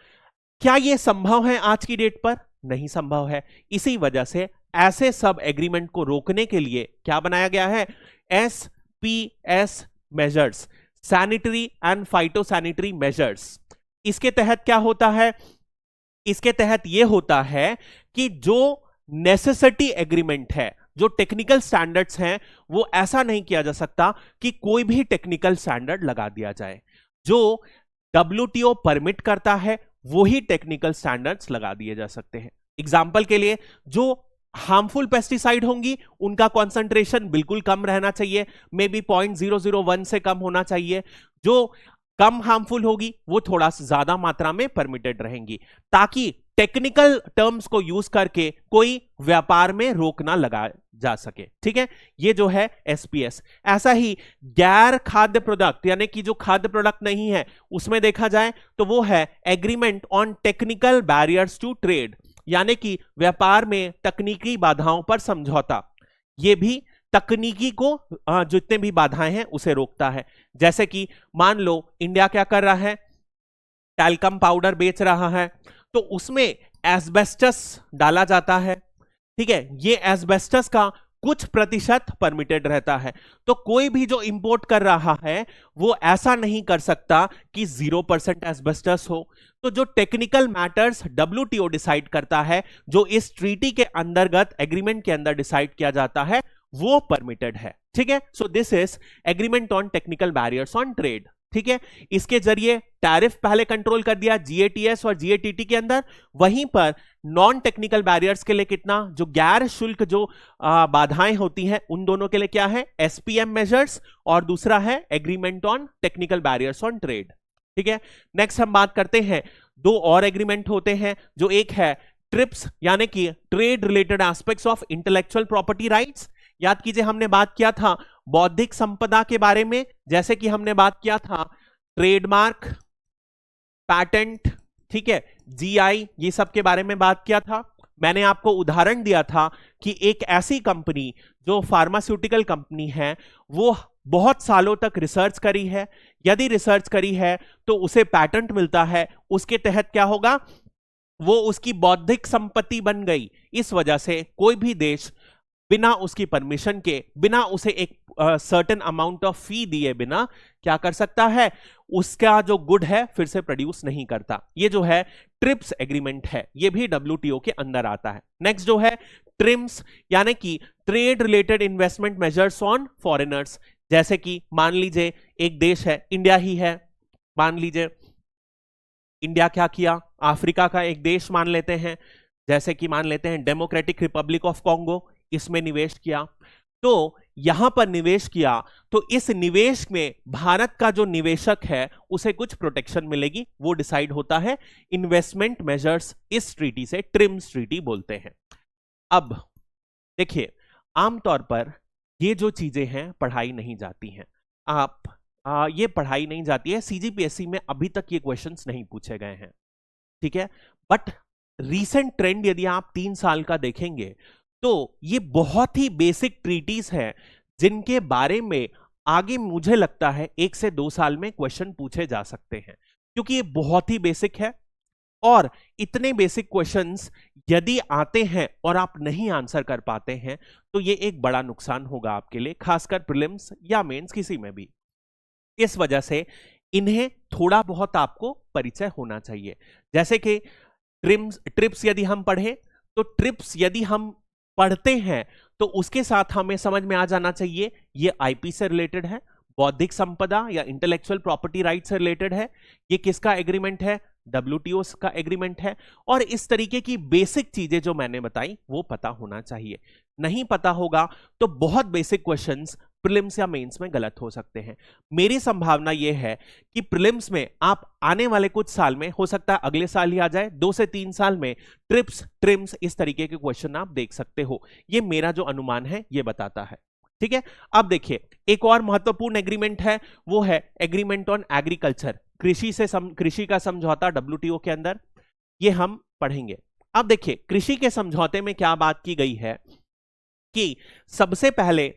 क्या यह संभव है आज की डेट पर? नहीं संभव है। इसी वजह से ऐसे सब एग्रीमेंट को रोकने के लिए क्या बनाया गया है, SPS measures, sanitary and phytosanitary measures. इसके तहत क्या होता है, इसके तहत यह होता है कि जो नेसेसिटी एग्रीमेंट है, जो टेक्निकल स्टैंडर्ड्स हैं, वो ऐसा नहीं किया जा सकता कि कोई भी टेक्निकल स्टैंडर्ड लगा दिया जाए। जो WTO परमिट करता है वही टेक्निकल स्टैंडर्ड्स लगा दिए जा सकते हैं। एग्जाम्पल के लिए, जो हार्मफुल पेस्टिसाइड होंगी उनका कॉन्सेंट्रेशन बिल्कुल कम रहना चाहिए, मे बी 0.001 से कम होना चाहिए। जो कम हार्मफुल होगी वो थोड़ा सा ज्यादा मात्रा में परमिटेड रहेंगी, ताकि टेक्निकल टर्म्स को यूज करके कोई व्यापार में रोक ना लगा जा सके। ठीक है, ये जो है SPS। ऐसा ही गैर खाद्य प्रोडक्ट, यानी कि जो खाद्य प्रोडक्ट नहीं है, उसमें देखा जाए तो वो है agreement on technical barriers to trade, यानी कि व्यापार में तकनीकी बाधाओं पर समझौता। ये भी तकनीकी को जितने भी बाधाएं हैं उसे रोकता है। जैसे कि मान लो इंडिया क्या कर रहा है, टैल्कम पाउडर बेच रहा है, तो उसमें एस्बेस्टस डाला जाता है। ठीक है, ये एस्बेस्टस का कुछ प्रतिशत परमिटेड रहता है। तो कोई भी जो इंपोर्ट कर रहा है वो ऐसा नहीं कर सकता कि 0% एस्बेस्टस हो। तो जो टेक्निकल मैटर्स WTO डिसाइड करता है, जो इस ट्रीटी के अंतर्गत एग्रीमेंट के अंदर डिसाइड किया जाता है, वो परमिटेड है। ठीक है, so this is agreement on technical barriers on trade. ठीक है, इसके जरिए टैरिफ पहले कंट्रोल कर दिया GATS और GATT के अंदर। वहीं पर नॉन टेक्निकल बैरियर्स के लिए कितना, जो गैर शुल्क जो बाधाएं होती हैं, उन दोनों के लिए क्या है, SPM मेजर्स, और दूसरा है agreement on technical barriers on trade. ठीक है, नेक्स्ट हम बात करते हैं, दो और एग्रीमेंट होते हैं, जो एक है ट्रिप्स, यानी कि trade related aspects of intellectual property rights. याद कीजिए हमने बात किया था बौद्धिक संपदा के बारे में, जैसे कि हमने बात किया था ट्रेडमार्क, पैटेंट, ठीक है, GI, ये सब के बारे में बात किया था। मैंने आपको उदाहरण दिया था कि एक ऐसी कंपनी जो फार्मास्यूटिकल कंपनी है, वो बहुत सालों तक रिसर्च करी है, यदि रिसर्च करी है तो उसे पैटेंट मिलता है, उसके तहत क्या होगा, वो उसकी बौद्धिक संपत्ति बन गई। इस वजह से कोई भी देश बिना उसकी परमिशन के, बिना उसे एक सर्टेन अमाउंट ऑफ फी दिए बिना क्या कर सकता है, उसका जो गुड है फिर से प्रोड्यूस नहीं करता। ये जो है ट्रिप्स एग्रीमेंट है, ये भी WTO के अंदर आता है। नेक्स्ट जो है ट्रिम्स, यानी कि trade related investment measures on foreigners. जैसे कि मान लीजिए एक देश है, इंडिया ही है, मान लीजिए इंडिया क्या किया, अफ्रीका का एक देश मान लेते हैं, जैसे कि मान लेते हैं डेमोक्रेटिक रिपब्लिक ऑफ कॉन्गो, इसमें निवेश किया। तो यहां पर निवेश किया तो इस निवेश में भारत का जो निवेशक है उसे कुछ प्रोटेक्शन मिलेगी, वो डिसाइड होता है इन्वेस्टमेंट मेजर्स, इस ट्रीटी से ट्रिम्स ट्रीटी बोलते हैं। अब देखिए, आमतौर पर ये जो चीजें हैं पढ़ाई नहीं जाती हैं, ये पढ़ाई नहीं जाती है, CGPSC में अभी तक ये क्वेश्चंस नहीं पूछे गए हैं। ठीक है, बट रीसेंट ट्रेंड यदि आप 3 साल का देखेंगे तो ये बहुत ही बेसिक ट्रीटीज हैं, जिनके बारे में आगे मुझे लगता है 1 से 2 साल में क्वेश्चन पूछे जा सकते हैं, क्योंकि ये बहुत ही बेसिक है। और इतने बेसिक क्वेश्चंस यदि आते हैं और आप नहीं आंसर कर पाते हैं तो ये एक बड़ा नुकसान होगा आपके लिए, खासकर प्रीलिम्स या मेंस, किसी में भी। इस वजह से इन्हें थोड़ा बहुत आपको परिचय होना चाहिए। जैसे कि ट्रिप्स यदि हम पढ़े तो ट्रिप्स यदि हम पढ़ते हैं तो उसके साथ हमें समझ में आ जाना चाहिए ये आईपी से रिलेटेड है, बौद्धिक संपदा या इंटेलेक्चुअल प्रॉपर्टी राइट से रिलेटेड है, ये किसका एग्रीमेंट है, डब्ल्यूटीओ का एग्रीमेंट है। और इस तरीके की बेसिक चीजें जो मैंने बताई वो पता होना चाहिए। नहीं पता होगा तो बहुत बेसिक क्वेश्चंस प्रीलिम्स या मेंस में गलत हो सकते हैं। मेरी संभावना यह है कि प्रीलिम्स में आप आने वाले कुछ साल में, हो सकता है अगले साल ही आ जाए, 2 से 3 साल में ट्रिप्स ट्रिम्स इस तरीके के क्वेश्चन आप देख सकते हो। ये मेरा जो अनुमान है ये बताता है। ठीक है, अब देखिए एक और महत्वपूर्ण एग्रीमेंट है, वो है एग्रीमेंट ऑन एग्रीकल्चर, कृषि का समझौता डब्ल्यूटीओ के अंदर, ये हम पढ़ेंगे। अब देखिए कृषि के समझौते में क्या बात की गई है कि सबसे पहले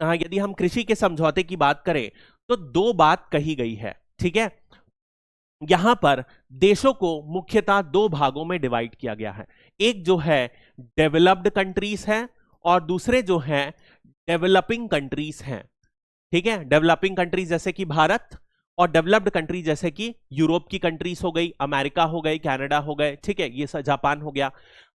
यदि हम कृषि के समझौते की बात करें तो 2 बात कही गई है। ठीक है, यहां पर देशों को मुख्यतः 2 भागों में डिवाइड किया गया है, एक जो है डेवलप्ड कंट्रीज है और दूसरे जो है डेवलपिंग कंट्रीज हैं। ठीक है, डेवलपिंग कंट्रीज जैसे कि भारत और डेवलप्ड कंट्रीज जैसे कि यूरोप की कंट्रीज हो गई, अमेरिका हो गई, कनाडा हो गए, ठीक है, ये जापान हो गया।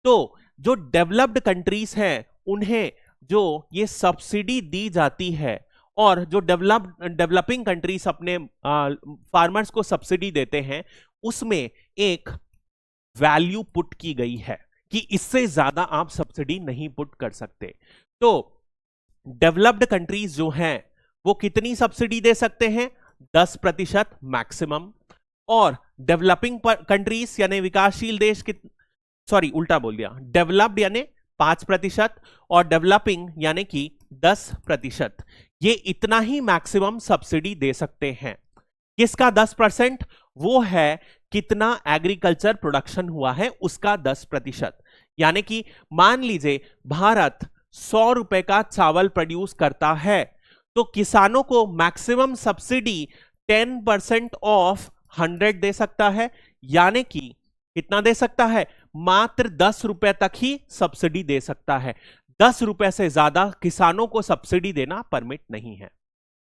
तो जो डेवलप्ड कंट्रीज हैं उन्हें जो ये सब्सिडी दी जाती है और जो डेवलपिंग कंट्रीज अपने फार्मर्स को सब्सिडी देते हैं उसमें एक वैल्यू पुट की गई है कि इससे ज्यादा आप सब्सिडी नहीं पुट कर सकते। तो डेवलप्ड कंट्रीज जो हैं वो कितनी सब्सिडी दे सकते हैं, 10% मैक्सिमम, और डेवलपिंग कंट्रीज यानी विकासशील देश सॉरी उल्टा बोल दिया, डेवलप्ड यानी 5% और डेवलपिंग यानी कि 10%, ये इतना ही मैक्सिमम सब्सिडी दे सकते हैं। किसका 10%? वो है कितना एग्रीकल्चर प्रोडक्शन हुआ है उसका 10%। यानी कि मान लीजिए भारत 100 रुपए का चावल प्रोड्यूस करता है तो किसानों को मैक्सिमम सब्सिडी 10% ऑफ 100 दे सकता है, यानी कि कितना दे सकता है, मात्र 10 रुपए तक ही सब्सिडी दे सकता है। 10 रुपए से ज्यादा किसानों को सब्सिडी देना परमिट नहीं है।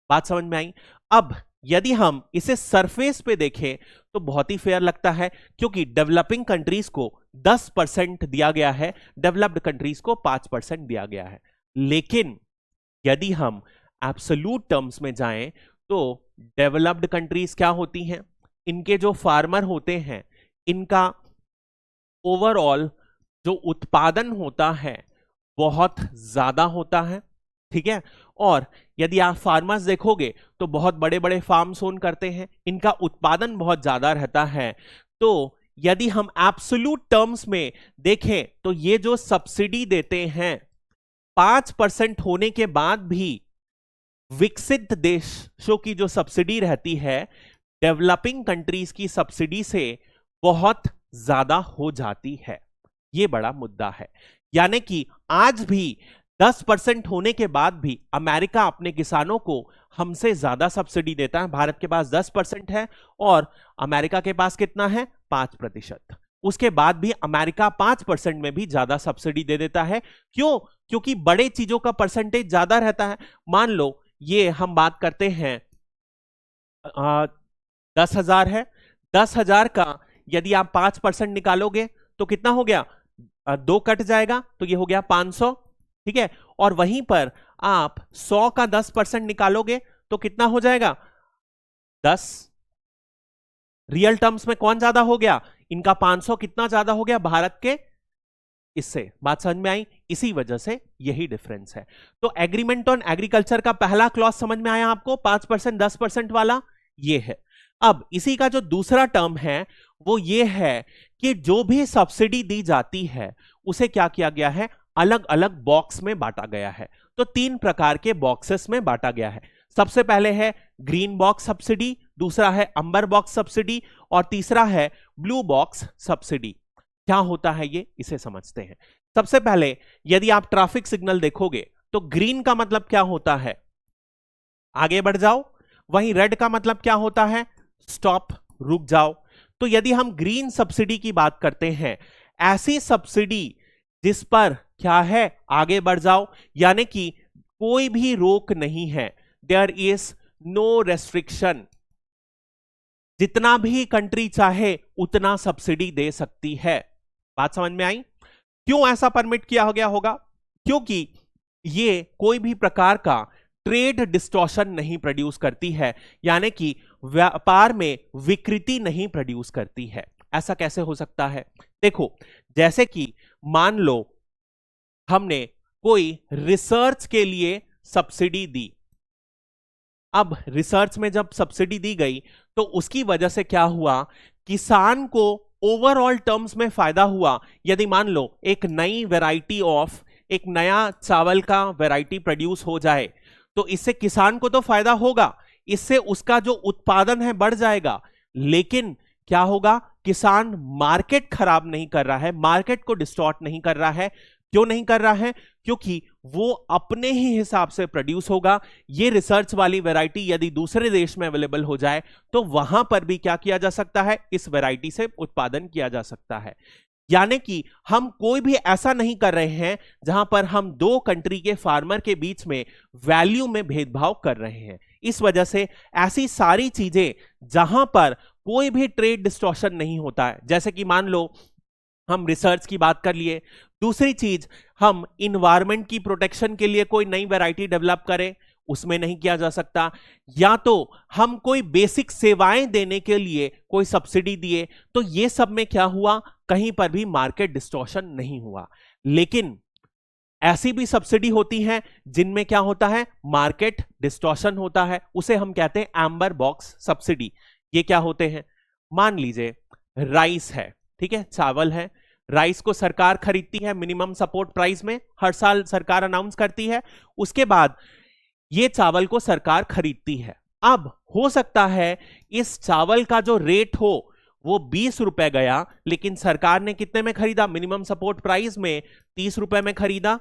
बात समझ में आई? अब यदि हम इसे सरफेस पे देखें तो बहुत ही फेयर लगता है क्योंकि डेवलपिंग कंट्रीज को 10% दिया गया है, डेवलप्ड कंट्रीज को 5% दिया गया है। लेकिन यदि हम एब्सोल्यूट टर्म्स में जाएं तो डेवलप्ड कंट्रीज क्या होती हैं, इनके जो फार्मर होते हैं इनका ओवरऑल जो उत्पादन होता है बहुत ज्यादा होता है। ठीक है, और यदि आप फार्मर्स देखोगे तो बहुत बड़े बड़े फार्म्स ओन करते हैं, इनका उत्पादन बहुत ज्यादा रहता है। तो यदि हम एब्सोल्यूट टर्म्स में देखें तो ये जो सब्सिडी देते हैं 5% होने के बाद भी विकसित देशों की जो सब्सिडी रहती है डेवलपिंग कंट्रीज की सब्सिडी से बहुत ज्यादा हो जाती है। यह बड़ा मुद्दा है। यानी कि आज भी 10% होने के बाद भी अमेरिका अपने किसानों को हमसे ज्यादा सब्सिडी देता है। भारत के पास 10% है और अमेरिका के पास कितना है, 5%। उसके बाद भी अमेरिका 5% में भी ज्यादा सब्सिडी दे देता है। क्यों? क्योंकि बड़े चीजों का परसेंटेज ज्यादा रहता है। मान लो ये हम बात करते हैं 10,000 है, 10,000 का यदि आप 5% निकालोगे तो कितना हो गया, 2 कट जाएगा तो ये हो गया 500। ठीक है, और वहीं पर आप 100 का 10% निकालोगे तो कितना हो जाएगा, 10। रियल टर्म्स में कौन ज्यादा हो गया, इनका 500 कितना ज्यादा हो गया भारत के, इससे बात समझ में आई। इसी वजह से यही डिफरेंस है। तो एग्रीमेंट ऑन एग्रीकल्चर का पहला क्लॉज समझ में आया आपको, 5% 10% वाला ये है। अब इसी का जो दूसरा टर्म है वो ये है कि जो भी सब्सिडी दी जाती है उसे क्या किया गया है, अलग अलग बॉक्स में बांटा गया है। तो 3 प्रकार के बॉक्सेस में बांटा गया है। सबसे पहले है ग्रीन बॉक्स सब्सिडी, दूसरा है अंबर बॉक्स सब्सिडी और तीसरा है ब्लू बॉक्स सब्सिडी। क्या होता है ये, इसे समझते हैं। सबसे पहले यदि आप ट्रैफिक सिग्नल देखोगे तो ग्रीन का मतलब क्या होता है, आगे बढ़ जाओ, वहीं रेड का मतलब क्या होता है, स्टॉप, रुक जाओ। तो यदि हम ग्रीन सब्सिडी की बात करते हैं, ऐसी सब्सिडी जिस पर क्या है, आगे बढ़ जाओ, यानी कि कोई भी रोक नहीं है, देयर इज नो रेस्ट्रिक्शन। जितना भी कंट्री चाहे उतना सब्सिडी दे सकती है। बात समझ में आई? क्यों ऐसा परमिट किया गया होगा? क्योंकि ये कोई भी प्रकार का ट्रेड डिस्टॉर्शन नहीं प्रोड्यूस करती है, यानी कि व्यापार में विकृति नहीं प्रोड्यूस करती है। ऐसा कैसे हो सकता है? देखो, जैसे कि मान लो हमने कोई रिसर्च के लिए सब्सिडी दी। अब रिसर्च में जब सब्सिडी दी गई तो उसकी वजह से क्या हुआ, किसान को ओवरऑल टर्म्स में फायदा हुआ। यदि मान लो एक नई वैरायटी ऑफ, एक नया चावल का वैरायटी प्रोड्यूस हो जाए तो इससे किसान को तो फायदा होगा, इससे उसका जो उत्पादन है बढ़ जाएगा। लेकिन क्या होगा, किसान मार्केट खराब नहीं कर रहा है, मार्केट को डिस्टॉर्ट नहीं कर रहा है। क्यों नहीं कर रहा है? क्योंकि वो अपने ही हिसाब से प्रोड्यूस होगा। ये रिसर्च वाली वैरायटी यदि दूसरे देश में अवेलेबल हो जाए तो वहां पर भी क्या किया जा सकता है, इस वैरायटी से उत्पादन किया जा सकता है। यानी कि हम कोई भी ऐसा नहीं कर रहे हैं जहां पर हम दो कंट्री के फार्मर के बीच में वैल्यू में भेदभाव कर रहे हैं। इस वजह से ऐसी सारी चीजें जहां पर कोई भी ट्रेड डिस्टॉर्शन नहीं होता है, जैसे कि मान लो हम रिसर्च की बात कर लिए, दूसरी चीज हम इन्वायरमेंट की प्रोटेक्शन के लिए कोई नई वैरायटी डेवलप करें, उसमें नहीं किया जा सकता। या तो हम कोई बेसिक सेवाएं देने के लिए कोई सब्सिडी दिए, तो ये सब में क्या हुआ, कहीं पर भी मार्केट डिस्टॉर्शन नहीं हुआ। लेकिन ऐसी भी सब्सिडी होती है जिनमें क्या होता है, मार्केट डिस्टॉर्शन होता है, उसे हम कहते हैं एम्बर बॉक्स सब्सिडी। ये क्या होते हैं, मान लीजिए राइस है, ठीक है, चावल है, राइस को सरकार खरीदती है मिनिमम सपोर्ट प्राइस में, हर साल सरकार अनाउंस करती है। उसके बाद ये चावल को सरकार खरीदती है। अब हो सकता है इस चावल का जो रेट हो वो 20 रुपए गया, लेकिन सरकार ने कितने में खरीदा, मिनिमम सपोर्ट प्राइस में 30 रुपए में खरीदा।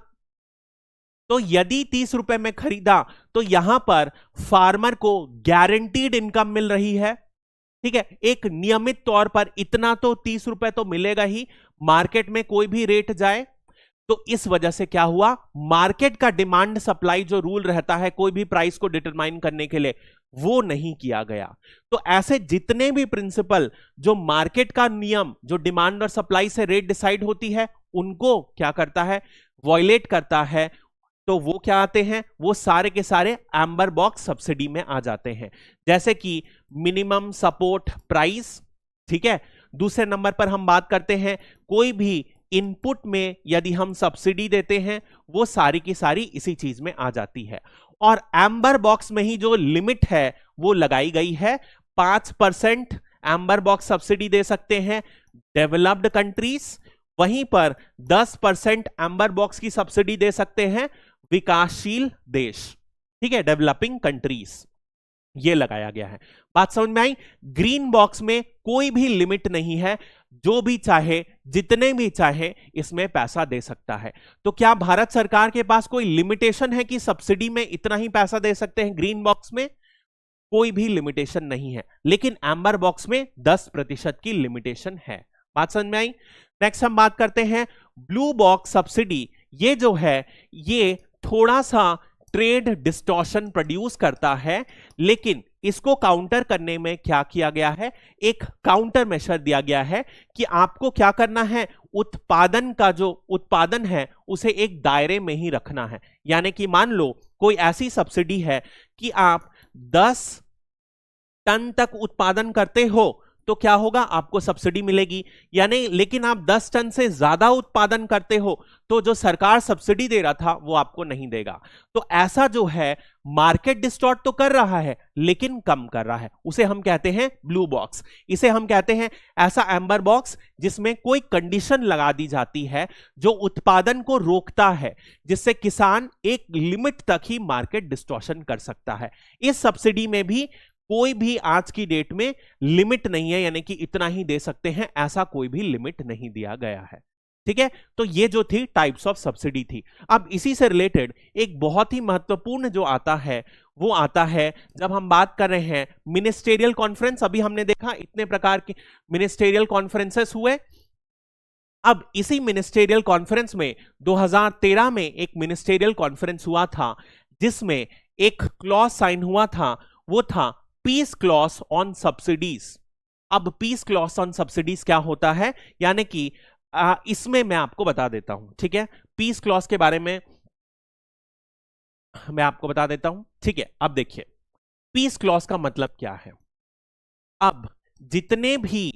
तो यदि 30 रुपए में खरीदा तो यहां पर फार्मर को गारंटीड इनकम मिल रही है, ठीक है, एक नियमित तौर पर इतना तो 30 रुपए तो मिलेगा ही, मार्केट में कोई भी रेट जाए। तो इस वजह से क्या हुआ, मार्केट का डिमांड सप्लाई जो रूल रहता है कोई भी प्राइस को डिटरमाइन करने के लिए, वो नहीं किया गया। तो ऐसे जितने भी प्रिंसिपल जो मार्केट का नियम, जो डिमांड और सप्लाई से रेट डिसाइड होती है, उनको क्या करता है, वॉयलेट करता है, तो वो क्या आते हैं, वो सारे के सारे एम्बर बॉक्स सब्सिडी में आ जाते हैं। जैसे कि मिनिमम सपोर्ट प्राइस, ठीक है। दूसरे नंबर पर हम बात करते हैं कोई भी इनपुट में यदि हम सब्सिडी देते हैं, वो सारी की सारी इसी चीज में आ जाती है। और एम्बर बॉक्स में ही जो लिमिट है वो लगाई गई है, 5% एम्बर बॉक्स सब्सिडी दे सकते हैं डेवलप्ड कंट्रीज, वहीं पर 10% एम्बर बॉक्स की सब्सिडी दे सकते हैं विकासशील देश, ठीक है, डेवलपिंग कंट्रीज। ये लगाया गया है। बात समझ में आई? ग्रीन बॉक्स में कोई भी लिमिट नहीं है, जो भी चाहे जितने भी चाहे इसमें पैसा दे सकता है। तो क्या भारत सरकार के पास कोई लिमिटेशन है कि सब्सिडी में इतना ही पैसा दे सकते हैं? ग्रीन बॉक्स में कोई भी लिमिटेशन नहीं है, लेकिन एम्बर बॉक्स में 10% की लिमिटेशन है। बात समझ में आई? नेक्स्ट हम बात करते हैं ब्लू बॉक्स सब्सिडी। ये जो है ये थोड़ा सा ट्रेड डिस्टॉर्शन प्रोड्यूस करता है, लेकिन इसको काउंटर करने में क्या किया गया है, एक काउंटर मेशर दिया गया है कि आपको क्या करना है, उत्पादन का जो उत्पादन है उसे एक दायरे में ही रखना है। यानी कि मान लो कोई ऐसी सब्सिडी है कि आप 10 टन तक उत्पादन करते हो तो क्या होगा, आपको सब्सिडी मिलेगी। यानी लेकिन आप 10 टन से ज्यादा उत्पादन करते हो तो जो सरकार सब्सिडी दे रहा था वो आपको नहीं देगा। तो ऐसा जो है मार्केट डिस्टॉर्ट तो कर रहा है लेकिन कम कर रहा है, उसे हम कहते हैं ब्लू बॉक्स। इसे हम कहते हैं ऐसा एम्बर बॉक्स जिसमें कोई कंडीशन लगा दी जाती है जो उत्पादन को रोकता है, जिससे किसान एक लिमिट तक ही मार्केट डिस्टॉर्शन कर सकता है। इस सब्सिडी में भी कोई भी आज की डेट में लिमिट नहीं है, यानी कि इतना ही दे सकते हैं, ऐसा कोई भी लिमिट नहीं दिया गया है। ठीक है, तो ये जो थी टाइप्स ऑफ सब्सिडी थी। अब इसी से रिलेटेड एक बहुत ही महत्वपूर्ण जो आता है वो आता है जब हम बात कर रहे हैं मिनिस्टेरियल कॉन्फ्रेंस। अभी हमने देखा इतने प्रकार के मिनिस्टेरियल कॉन्फ्रेंसेस हुए। अब इसी मिनिस्टेरियल कॉन्फ्रेंस में 2013 में एक मिनिस्टेरियल कॉन्फ्रेंस हुआ था जिसमें एक क्लॉज साइन हुआ था, वो था पीस क्लॉज ऑन सब्सिडीज। अब पीस क्लॉज ऑन सब्सिडीज क्या होता है, यानी कि इसमें मैं आपको बता देता हूं, ठीक है, पीस क्लॉज के बारे में मैं आपको बता देता हूं, ठीक है। अब देखिए पीस क्लॉज का मतलब क्या है। अब जितने भी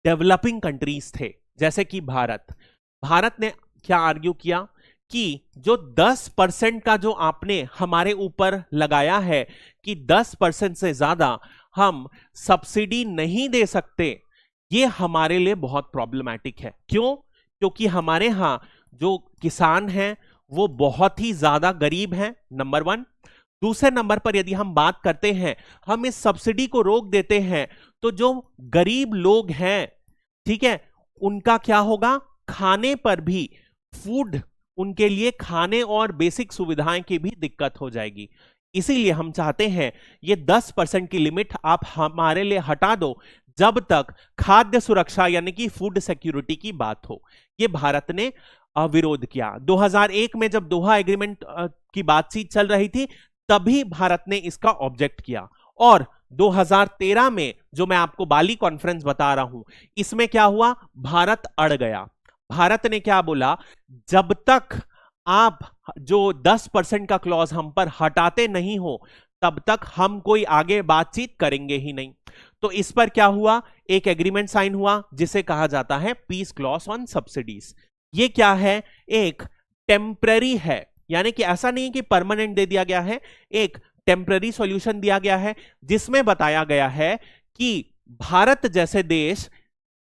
डेवलपिंग कंट्रीज थे, जैसे कि भारत ने क्या आर्ग्यू किया कि जो 10% का जो आपने हमारे ऊपर लगाया है कि 10% से ज्यादा हम सब्सिडी नहीं दे सकते, ये हमारे लिए बहुत प्रॉब्लमैटिक है। क्यों? क्योंकि हमारे यहां जो किसान हैं वो बहुत ही ज्यादा गरीब हैं, नंबर 1। दूसरे नंबर पर यदि हम बात करते हैं, हम इस सब्सिडी को रोक देते हैं तो जो गरीब लोग हैं, ठीक है, उनका क्या होगा, खाने पर भी, फूड, उनके लिए खाने और बेसिक सुविधाएं की भी दिक्कत हो जाएगी। इसीलिए हम चाहते हैं ये 10% की लिमिट आप हमारे लिए हटा दो, जब तक खाद्य सुरक्षा यानी कि फूड सिक्योरिटी की बात हो। ये भारत ने विरोध किया। 2001 में जब दोहा एग्रीमेंट की बातचीत चल रही थी, तभी भारत ने इसका ऑब्जेक्ट किया। और 2013 में जो मैं आपको बाली कॉन्फ्रेंस बता रहा हूं, इसमें क्या हुआ, भारत अड़ गया। भारत ने क्या बोला, जब तक आप जो 10% का क्लॉज हम पर हटाते नहीं हो, तब तक हम कोई आगे बातचीत करेंगे ही नहीं। तो इस पर क्या हुआ, एक एग्रीमेंट साइन हुआ जिसे कहा जाता है पीस क्लॉज ऑन सब्सिडीज। ये क्या है, एक टेम्पररी है, यानी कि ऐसा नहीं कि परमानेंट दे दिया गया है, एक टेम्पररी सॉल्यूशन दिया गया है, जिसमें बताया गया है कि भारत जैसे देश,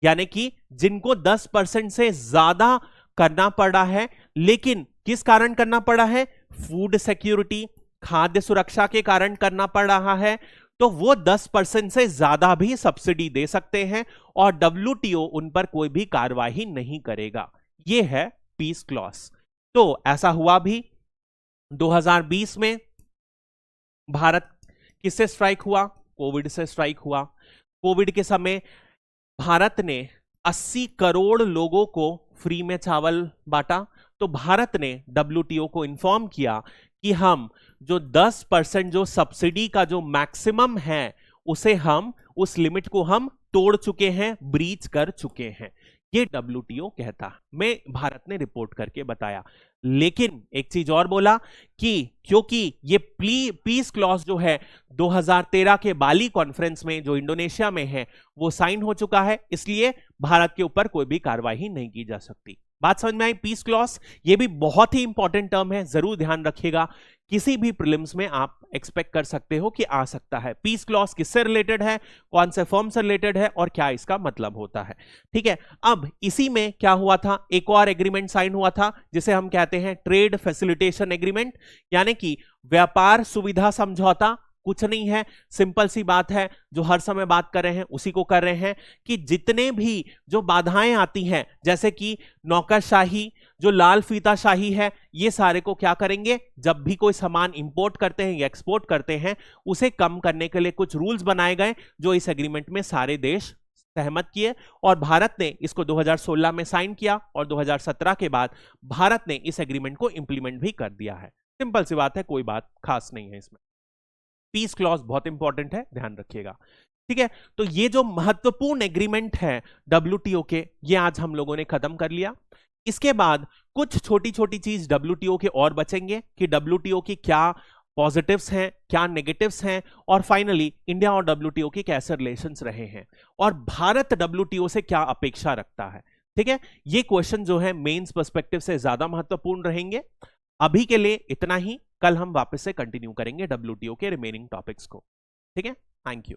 यानी कि जिनको 10% से ज्यादा करना पड़ा है, लेकिन किस कारण करना पड़ा है, फूड सिक्योरिटी, खाद्य सुरक्षा के कारण करना पड़ रहा है, तो वो 10% से ज्यादा भी सब्सिडी दे सकते हैं और WTO उन पर कोई भी कार्रवाई नहीं करेगा। ये है पीस क्लॉज। तो ऐसा हुआ भी 2020 में। भारत किससे स्ट्राइक हुआ, कोविड से स्ट्राइक हुआ। कोविड के समय भारत ने 80 करोड़ लोगों को फ्री में चावल बांटा। तो भारत ने WTO को इन्फॉर्म किया कि हम जो 10% जो सब्सिडी का जो मैक्सिमम है, उसे हम, उस लिमिट को हम तोड़ चुके हैं, ब्रीच कर चुके हैं। ये WTO कहता, मैं भारत ने रिपोर्ट करके बताया। लेकिन एक चीज और बोला कि क्योंकि ये पीस क्लॉज जो है 2013 के बाली कॉन्फ्रेंस में जो इंडोनेशिया में है वो साइन हो चुका है, इसलिए भारत के ऊपर कोई भी कार्रवाई नहीं की जा सकती। बात समझ में आई? पीस क्लॉज ये भी बहुत ही इंपॉर्टेंट टर्म है, जरूर ध्यान रखिएगा, किसी भी प्रीलिम्स में आप एक्सपेक्ट कर सकते हो कि आ सकता है। पीस क्लॉज किससे रिलेटेड है, कौन से फॉर्म से रिलेटेड है और क्या इसका मतलब होता है, ठीक है। अब इसी में क्या हुआ था, एक और एग्रीमेंट साइन हुआ था जिसे हम कहते हैं ट्रेड फैसिलिटेशन एग्रीमेंट, यानी कि व्यापार सुविधा समझौता। कुछ नहीं है, सिंपल सी बात है, जो हर समय बात कर रहे हैं उसी को कर रहे हैं कि जितने भी जो बाधाएं आती हैं, जैसे कि नौकरशाही, जो लाल फीताशाही है, ये सारे को क्या करेंगे, जब भी कोई सामान इंपोर्ट करते हैं या एक्सपोर्ट करते हैं, उसे कम करने के लिए कुछ रूल्स बनाए गए जो इस एग्रीमेंट में सारे देश सहमत किए और भारत ने इसको 2016 में साइन किया और 2017 के बाद भारत ने इस एग्रीमेंट को इंप्लीमेंट भी कर दिया है। सिंपल सी बात है, कोई बात खास नहीं है इसमें। पीस क्लॉज बहुत इंपॉर्टेंट है, ध्यान रखिएगा, ठीक है। तो ये जो महत्वपूर्ण एग्रीमेंट है WTO के, ये आज हम लोगों ने खत्म कर लिया। इसके बाद कुछ छोटी छोटी चीज WTO के और बचेंगे कि WTO की क्या पॉजिटिव्स हैं, क्या नेगेटिव्स हैं, और फाइनली इंडिया और WTO के कैसे रिलेशंस रहे हैं और भारत WTO से क्या अपेक्षा रखता है, ठीक है। ये क्वेश्चन जो है मेंस पर्सपेक्टिव से ज्यादा महत्वपूर्ण रहेंगे। अभी के लिए इतना ही, कल हम वापस से कंटिन्यू करेंगे WTO के रिमेनिंग टॉपिक्स को, ठीक है। Thank you.